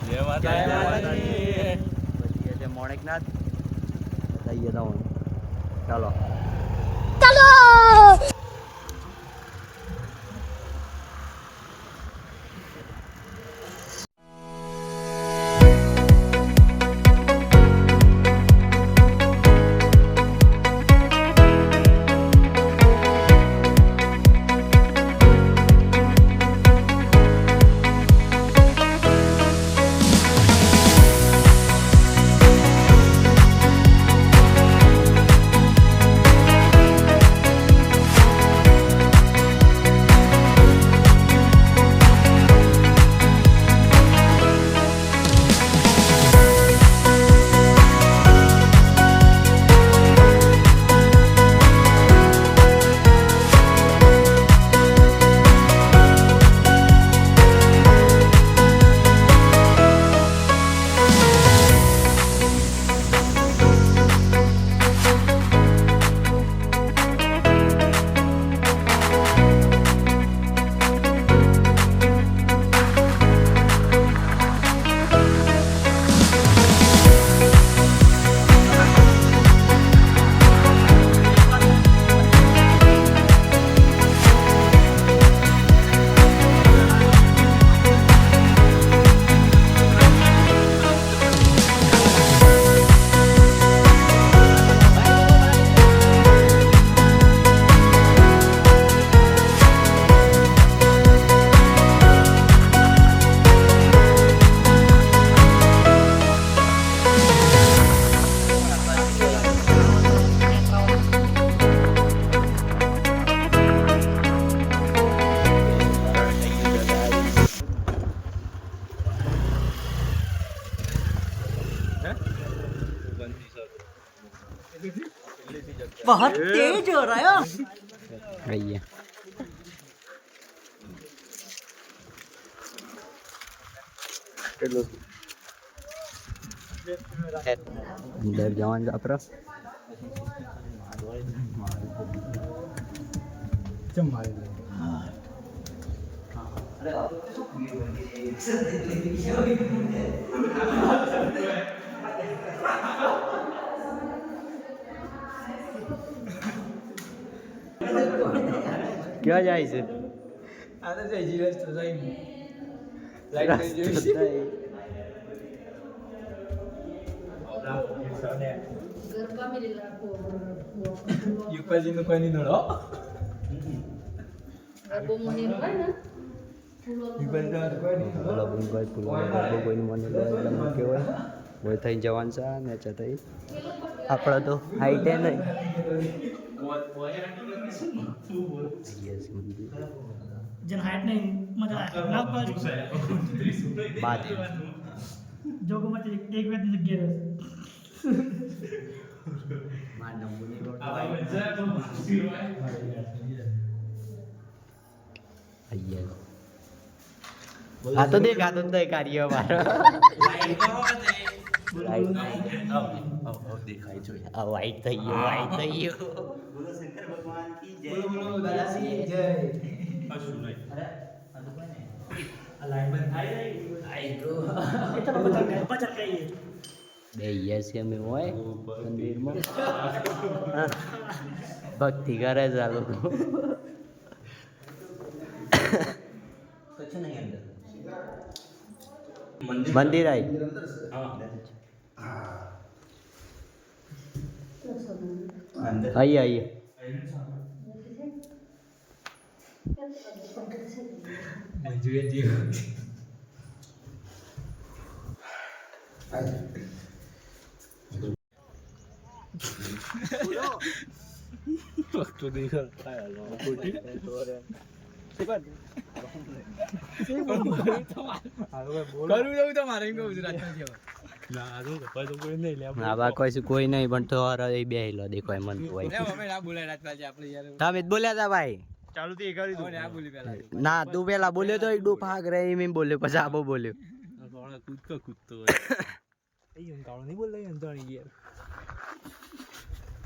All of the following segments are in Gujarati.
જય માતાજી બધી મોણેકનાથ બતાઈએ તો ચાલો बहुत तेज हो रहा है भैया अंदर जवान जापरा क्या जाए से आता जाय जीवस तो जाय लाइट કરી જોઈશે ગરબા મેલી લાખો યુપાજી નું કોઈ નહીં નડો ગરબો મને હોય ને યુપાજી તો કોઈ નહીં બોલો કોઈ ફૂલો કોઈ મને કેવાય બોય થઈ જવાન છે ને ચતઈ આપણે તો હાઈટ નહીં जन हाइट नहीं मतलब नाक पर बात जो को मतलब एक व्यक्ति लग गया मानव मुनि आ तो देख कार्य मारो देखाई जो वाइट થઈ ગયો બોલો શંકર ભગવાન की जय बोलो दादाजी जय अशु नहीं अरे आ तो कोई नहीं लाइन बंद आई ब्रो इतना बचल गई બે યસ અમે હોય મંદિરમાં ભક્તિ કરે છે આ લોકો કચ્છ નહીં અંદર મંદિર आई आइए आइए वक्त देखा आया कोटी करू जाऊ તમારે એમ કહું છું રાજમાં ના આજો કપાય તો કોઈ નહીં લે આ બા કોઈ નહીં પણ તો હર એ બેહીલો દેખો મન તો હોય લે અમે ના બોલાય રાજપાલજી આપણે યાર તમે જ બોલ્યા તા ભાઈ ચાલુ થી કરી દો આ બોલી પેલા ના તું પેલા બોલ્યો તો એક ડો ભાગ રે એમ બોલ્યો પછી આબો બોલ્યો થોડા કૂદતો એ હું કાળો નહીં બોલ લઈ અંતણી યાર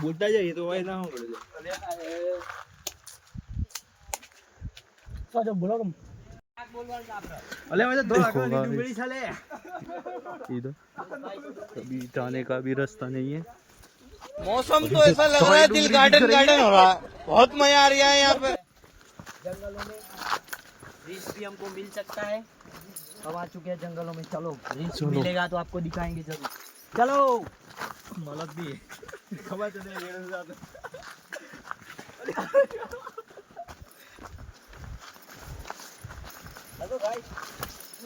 બોલતા જઈએ તો હોય ના હું કરે तो बोलो तुम अले मैं तो 2 लाख देखो वाली भाई। डूबड़ी साले इधर कभी जाने का भी रास्ता नहीं है। मौसम तो ऐसा लग रहा है दिल गार्डन गार्डन हो रहा है, बहुत मजा आ रहा है यहाँ पे। जंगलों में रिंच भी हमको मिल सकता है। अब आ चुके हैं जंगलों में, चलो रिंच मिलेगा तो आपको दिखाएंगे जरूर। चलो मलक भी है खबर तो नहीं रेड़ जाता हेलो भाई,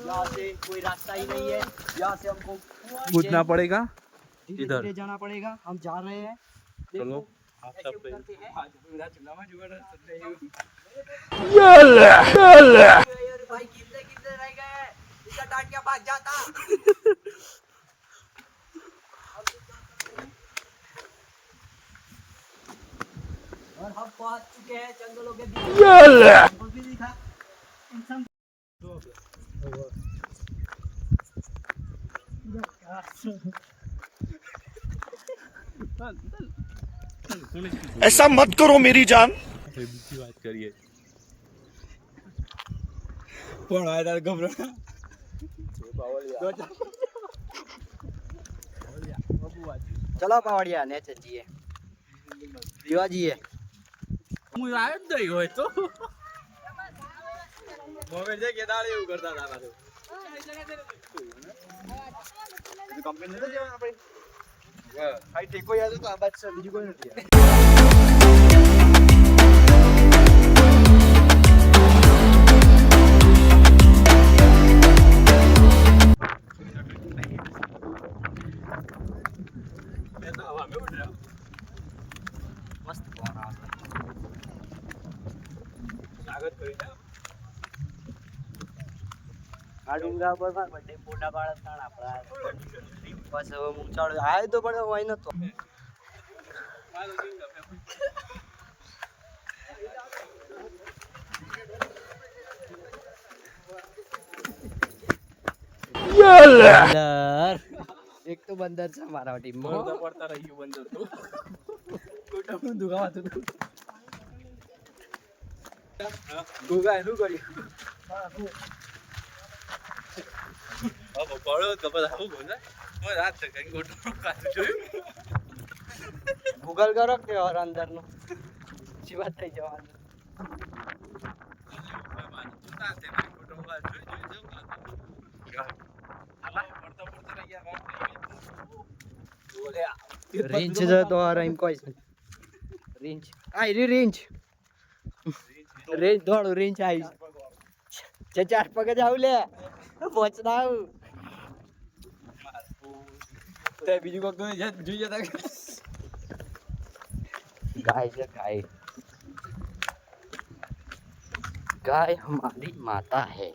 यहाँ से कोई रास्ता ही नहीं है, यहाँ से हमको कूदना पड़ेगा धीरे इधर। धीरे जाना पड़ेगा। हम जा रहे हैं, चलो ऐसे उतरते हैं। अरे भाई कितने कितने रह गए, इसका टाटिया भाग जाता। और हम पहुंच चुके हैं जंगलों के बीच। वो भी दिखा इंसान ऐसा मत करो मेरी जान। બીજી વાત કરીએ પણ આ તાર ગભરા चलो पावड़िया ने चलिए दीवा जी है। હું આવ્યો જ નહીં હોય તો મોગર છે કે દાળ એવું કરતા હતા પાછું કંપની નથી જવાનું આપણે ભાઈ ટેકો યાદ તો આ બાદ છે બીજું કોઈ નથી मस्त पवन आ સ્વાગત કરી દે આ ડુંગરા પર બડે મોટા બાળક તાણ આપડા બસ હવે ઊંચાડ આય તો પણ હોય નતો बंदर एक तो बंदर છે મારા ટીમ માં પડતા રહ્યું બંદર તો કોટાનું દુખાવાતું હતું ગોગા એનું કર્યું હવે પડો કપડ આવું બોલે ઓય રાત તક ગોટો કાતું જોયું ગૂગલ કરો કે ઓર અંદર નું જીવા થઈ જવાનું રેન્જ છે તો ઓર એમ કોઈ રેન્જ આઈ રી રેન્જ રેન્જ દોડું રેન્જ આવી છે ચાર પગે જાવ લે પહોંચતા આવું તે બીજું કોક ગમે જાય જોઈ જતા गाय है गाय गाय हमारी माता है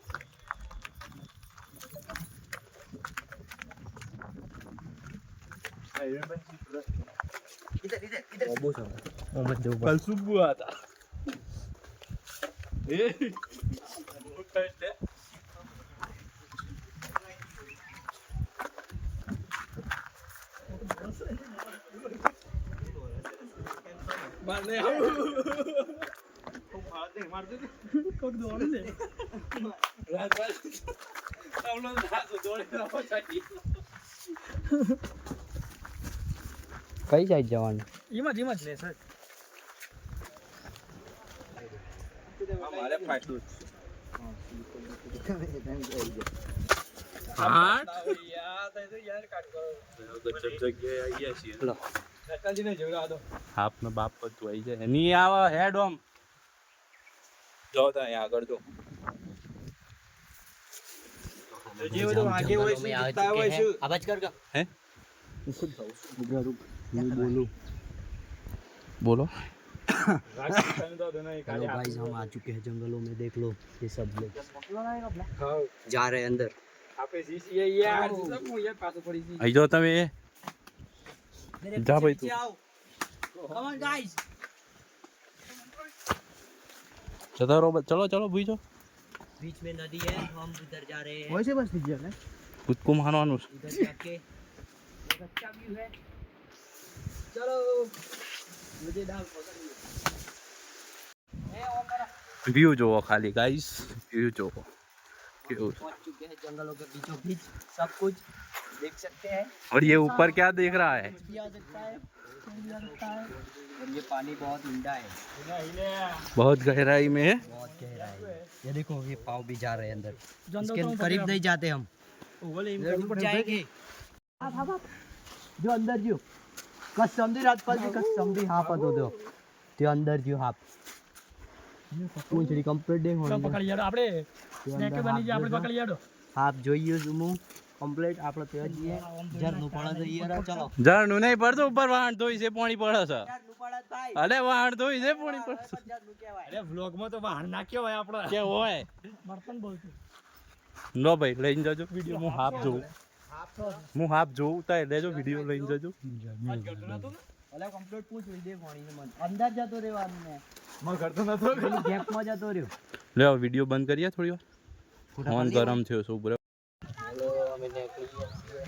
कल सुबह आता मारने કોક દોડે છે रात भर हम लोग रात को दौड़े ना हो चाहिए कई साइड जवान એમાં જ લે સર हमारे फाइट આપનો બાપ બધું આવી જાય ની આવા હેડ ઓમ જો તા અહીંયા આગળ જો જે બધું આગે હોય છે જીતતા હોય છે आवाज कर का હે બોલો हेलो गाइस हम आ चुके हैं जंगलों में देख लो ये सब लोग जा रहे हैं अंदर અહીં જો તમે જા ભાઈ તું कम ऑन गाइस જતા રહો ચલો ચલો ભૂઈ જો बीच में नदी है हम उधर जा रहे हैं હોય છે બસ દીજે ને કૂદકો મારવાનું છે उधर जाके एक अच्छा व्यू है चलो मुझे डाल पकड़ વ્યૂ જોવો ખાલી ગાઈસ વ્યૂ જોવો पहुंच चुके हैं जंगलों के बीचों बीच, सब कुछ देख सकते हैं। और ये ऊपर क्या दिख रहा है? भी आ सकता है, भी आ सकता है। और ये पानी बहुत ठंडा है, बहुत गहराई में है। बहुत गहरा है। ये देखो ये पाव भी जा रहे हैं अंदर, इसके करीब नहीं जाते हम, ऊपर जाएंगे। जो अंदर जो कसम दी राजपाल जी, कसम दी हाफ હતો દો તે અંદર જો હાફ પૂંછડી કમ્પ્લીટ દેખ હોણી પકડી યાર આપણે સ્નેક બની જાય આપણે પકડી યાડો હાફ જોઈએ છું હું કમ્પ્લીટ આપણે ત્યાં જઈએ ઝરનું પડે તો યાર ચલો ઝરણું નહીં પડતું, ઉપર વાહણ ધોઈ છે પાણી પડે છે. ઝરનું પડે ભાઈ અલે વાહણ ધોઈ છે પાણી પડે છે. ઝરનું કહેવાય અરે વ્લોગમાં તો વાહન નાખ્યો હોય આપણે કે હોય બર્તન બોલતું નો ભાઈ લઈને જજો વિડીયો. હું હાફ જોઉં, હું હાફ જોઉં તાય લેજો વિડીયો લઈને જજો. અલે કમ્પ્લીટ પૂંછડી દેખ હોણી મન અંદર જતો રહેવાનું ને मैं करता ना तो પેલી ગેપમાં જતો રહ્યો લે વિડીયો બંધ કરીએ થોડી વાર. ફોન ગરમ થયો છે ઉપર. હેલો અમે નીકળી ગયા છીએ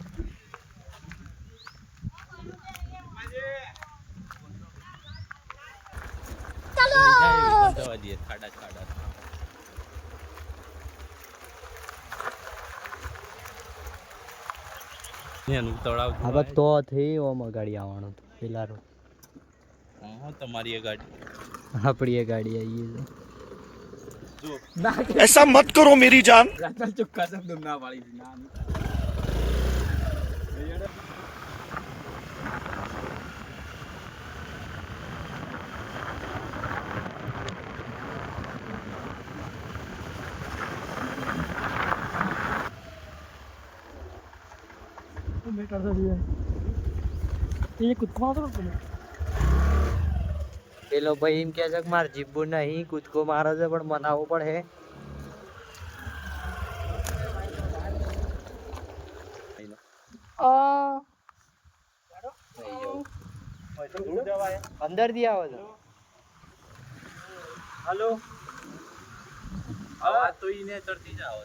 જવા દઈએ ખાડા ખાડા. એનું તળાવ હવે તો થઈ ઓમ ગાડી આવવાનું પેલા રો હા તમારી એ ગાડી. આપણી એ ગાડી આવી છે ऐसा मत करो मेरी जान. रातल चुक्का सब दुम ना वाली ना मीटर से दिए ये कुत्ता तो પેલો ભાઈ એમ કહે છે કે મારે જીવવું નહીં, કૂદકો મારે છે પણ મનાવવો પડે. અંદર થી આવે છે. हेलो આવાજ તો ઈને ચડતી જ આવે.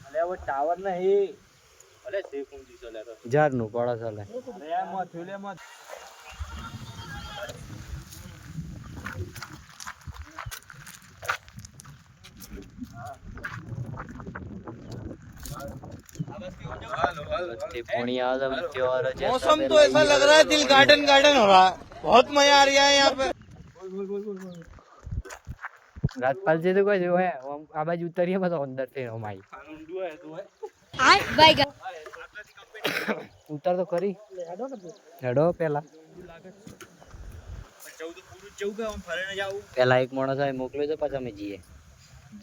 અલે હવે ટાવર નહીં, અલે છે કુંજી ચલે તો. ઝાડનું પડે છે લે. अरे मत थोले मत તે પોણી આવે છે ત્યોર છે. मौसम तो ऐसा लग रहा है दिल गार्डन गार्डन हो रहा है. बहुत मजा आ रहा है यहाँ पे. રાજપાલ છે તો કોઈ જો હે આ બાજુ ઉતરીએ પછી અંદર થી રમાઈ ઉતર તો કરી હેડો પેલા પેલા એક માણસ આવે મોકલ્યો છે પછી અમે જઈએ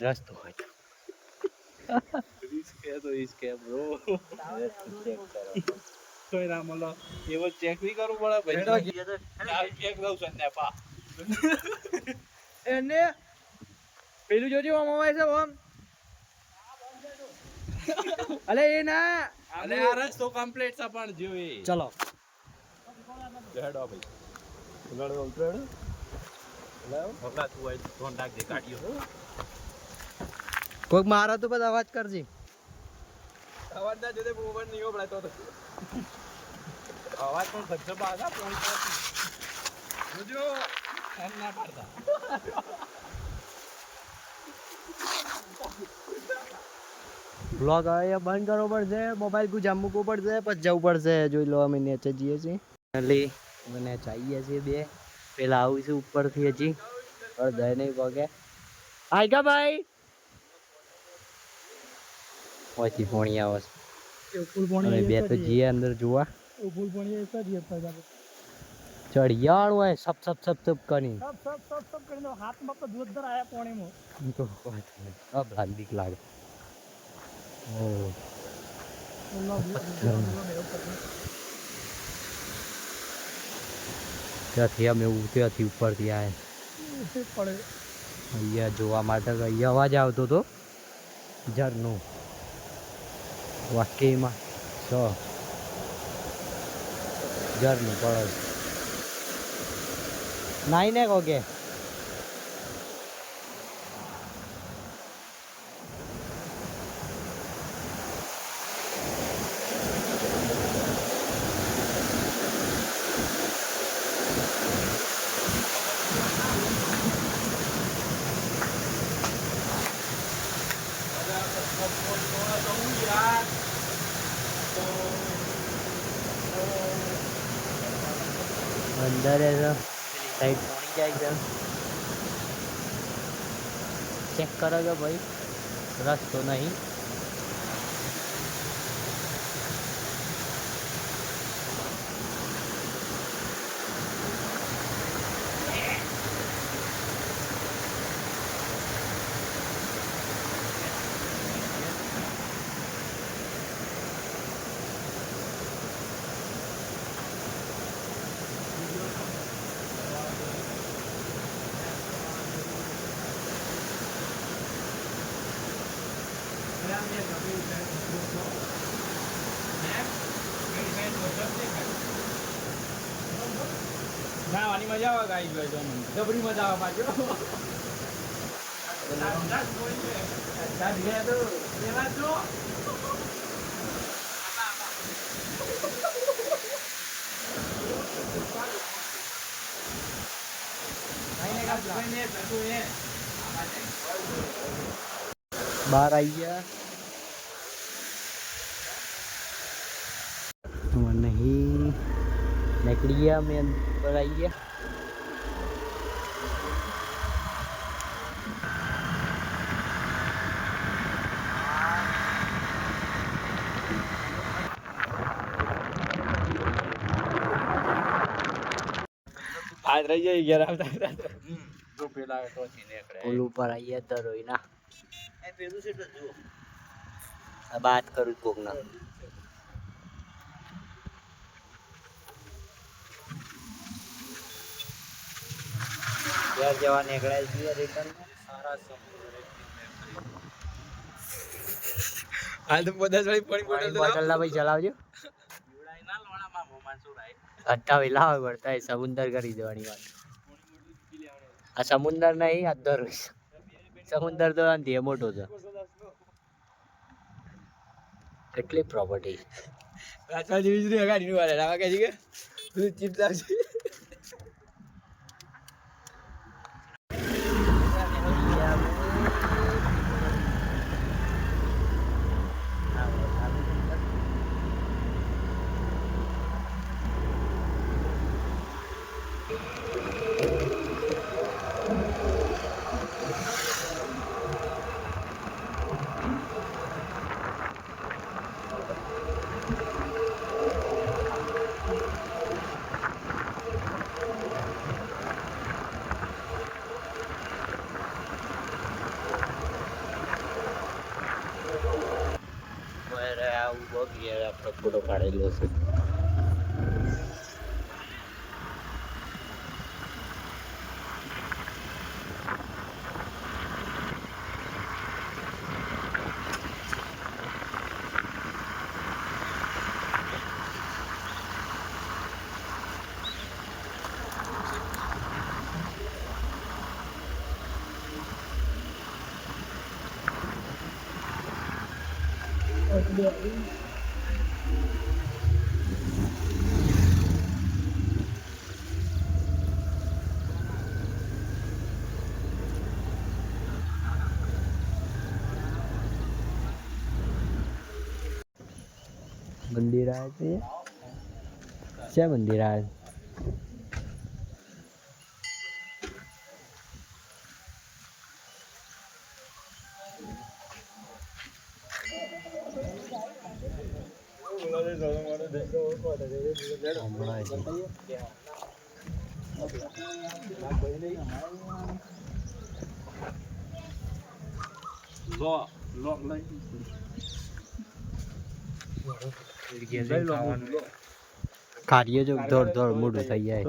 રસ્તો હોય રિસ્ક હે બ્રો. કોઈ ના મળો એવો ચેક નહીં કરવું પડે ભાઈ. ચેક દઉં છું ને પા એને પેલું જોજો આમ આવે છે આમ અલે એ ના અલે આ રસ્તો કમ્પ્લીટ છે પણ જોઈ ચલો હેડો ભાઈ. લડો ઉતરેડો હોકા તું આઈ ફોન નાખ દે કાઢ્યો. કોઈક મારો તો બધા અવાજ કરજે. अवाज ना जोदे मोबाइल नहीं हो बड़ा तो અવાજ પણ ખર્ચો પાછા ફોન जो એમ ના પાડતા. બ્લોગ હવે બંધ કરવો પડશે, મોબાઈલ ગુજામ મૂકવો પડશે, પછી જવું પડશે. જોઈ લો અમે નીચે જઈએ છીએ એટલે મને ચાહીએ છીએ બે પેલા આવું છે ઉપરથી હજી અડધા નહીં પગે આયગા ભાઈ ઓછી પોણી આવે છે. ફૂલ પાણી અમે બે તો જઈએ અંદર જોવા. ફૂલ પાણી ऐसा दिया था जाके ચડિયાળ હોય સપ સપ સપ સપ કરી सब કરીને હાથમાં તો જોરદાર આયા પાણીમાં તો અબ બીક લાગે. ઓ ત્યાંથી અમે ત્યાંથી ઉપરથી આવ્યા પડે અહીંયા જોવા માટે અહીંયા અવાજ આવતો હતો ઝરનું વાક્યમાં ઝરનું પડે નાઈ ને કોકે અંદર સાઈડ પાણી જાય છે. ચેક કરો છો ભાઈ, રસ્તો નહીં. નાવાની મજા આવે ગાઈ ગયો જબરી મજા આવે પાછો બહાર આવી ગયા. નહીં નીકળી ગયા, મેં પર આવી ગયા. આજ રહી જાય ઘેર આવતા જો પેલા તો નીકળે પુલ ઉપર આવી ગયા તો રોઈ ના. આ વાત કરું કોક ના. ઘેર જવા નીકળ્યા છીએ રિટર્ન. હાલ તો 50 વાળી પાણી બોટલ તો બોટલ ના ભાઈ ચલાવજો. અટ્ટાવી લાવ પડતા સમુંદર કરી દેવાની વાત. આ સમુંદર નહીં, આ દર સમુંદર તો ધ્યેય મોટો છે. કેટલી પ્રોપર્ટી રાજવા જેવી જ નહીં ગાડી વાળા રાવા કહે છે કે તું ચિપ લાવશે આવું બહુ આપણે ફોટો પાડેલો છે. મંદિર આવે છે. ક્યાં મંદિર આવે? કાર્ય જો દોડ દોડ મોટું થઈ જાય.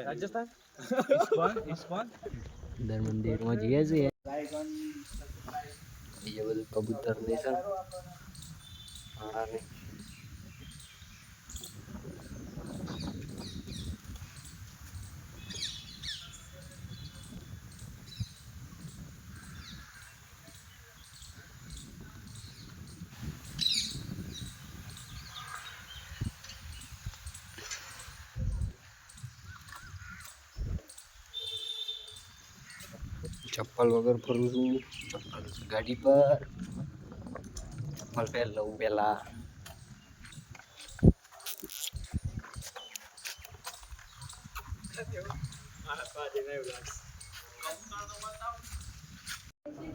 રાજસ્થાન અંદર મંદિરમાં જઈએ છીએ. બીજું બધું કબૂતર દેશન. ચપ્પલ વગર ફરું છું. ચપ્પલ ગાડી પર. ચપ્પલ પહેર લઉં પેલા.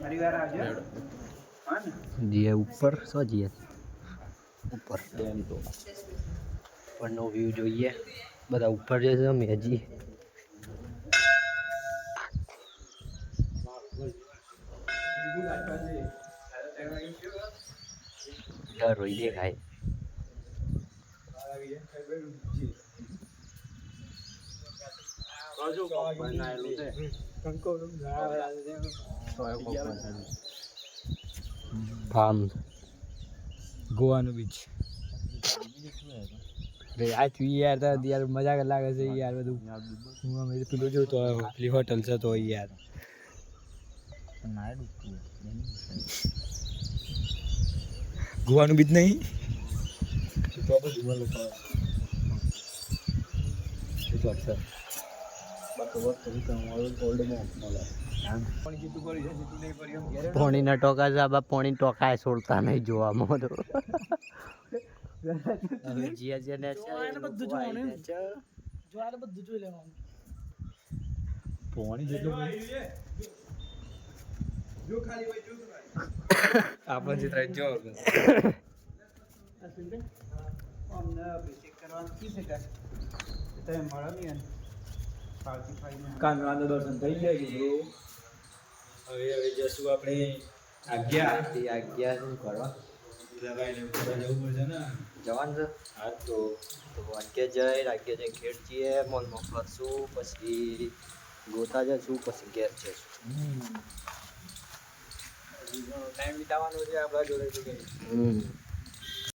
પરિવાર આવજો હા ને જીએ ઉપર શું જીએ ઉપર ઉપરનો વ્યૂ જોઈએ બધા ઉપર જે છે મેજી રોઈ દેખાય ફાર્મ ગોવાનું બીચ આ છું યાર તો યાર મજાક લાગે છે યાર બધું હું અમે પેલું જોતો પેલી હોટલ છે તો યાર ગોવાનું બીચ નહીં પોણીના ટોકા છે આ પોણી ટોકા છોડતા નહીં જોવામાં તો હવે જીયા જેને છે જોવાને બધું જોવાનું એમ. જોવાને બધું જોઈ લેવાનું. પોણી જેટલું આપણે ચિત્ર જો અમને બેસિક કરવાનું કી છે કાંઈ તમે મળો નહીં ને પાર્ટી ફાઈને કાનરાના દર્શન થઈ ગયા કીધું હવે જશું આપણે આજ્ઞા તે આજ્ઞા શું કરવા લગાવીને જવું પડશે ને જવાનું છે હા તો આજ્ઞા જઈને ઘેર જઈએ મોલમાં ફરશું પછી ગોતા જશું પછી ઘેર જઈશું ટાઈમ વિતાવવાનો છે આપણા જોડે હમ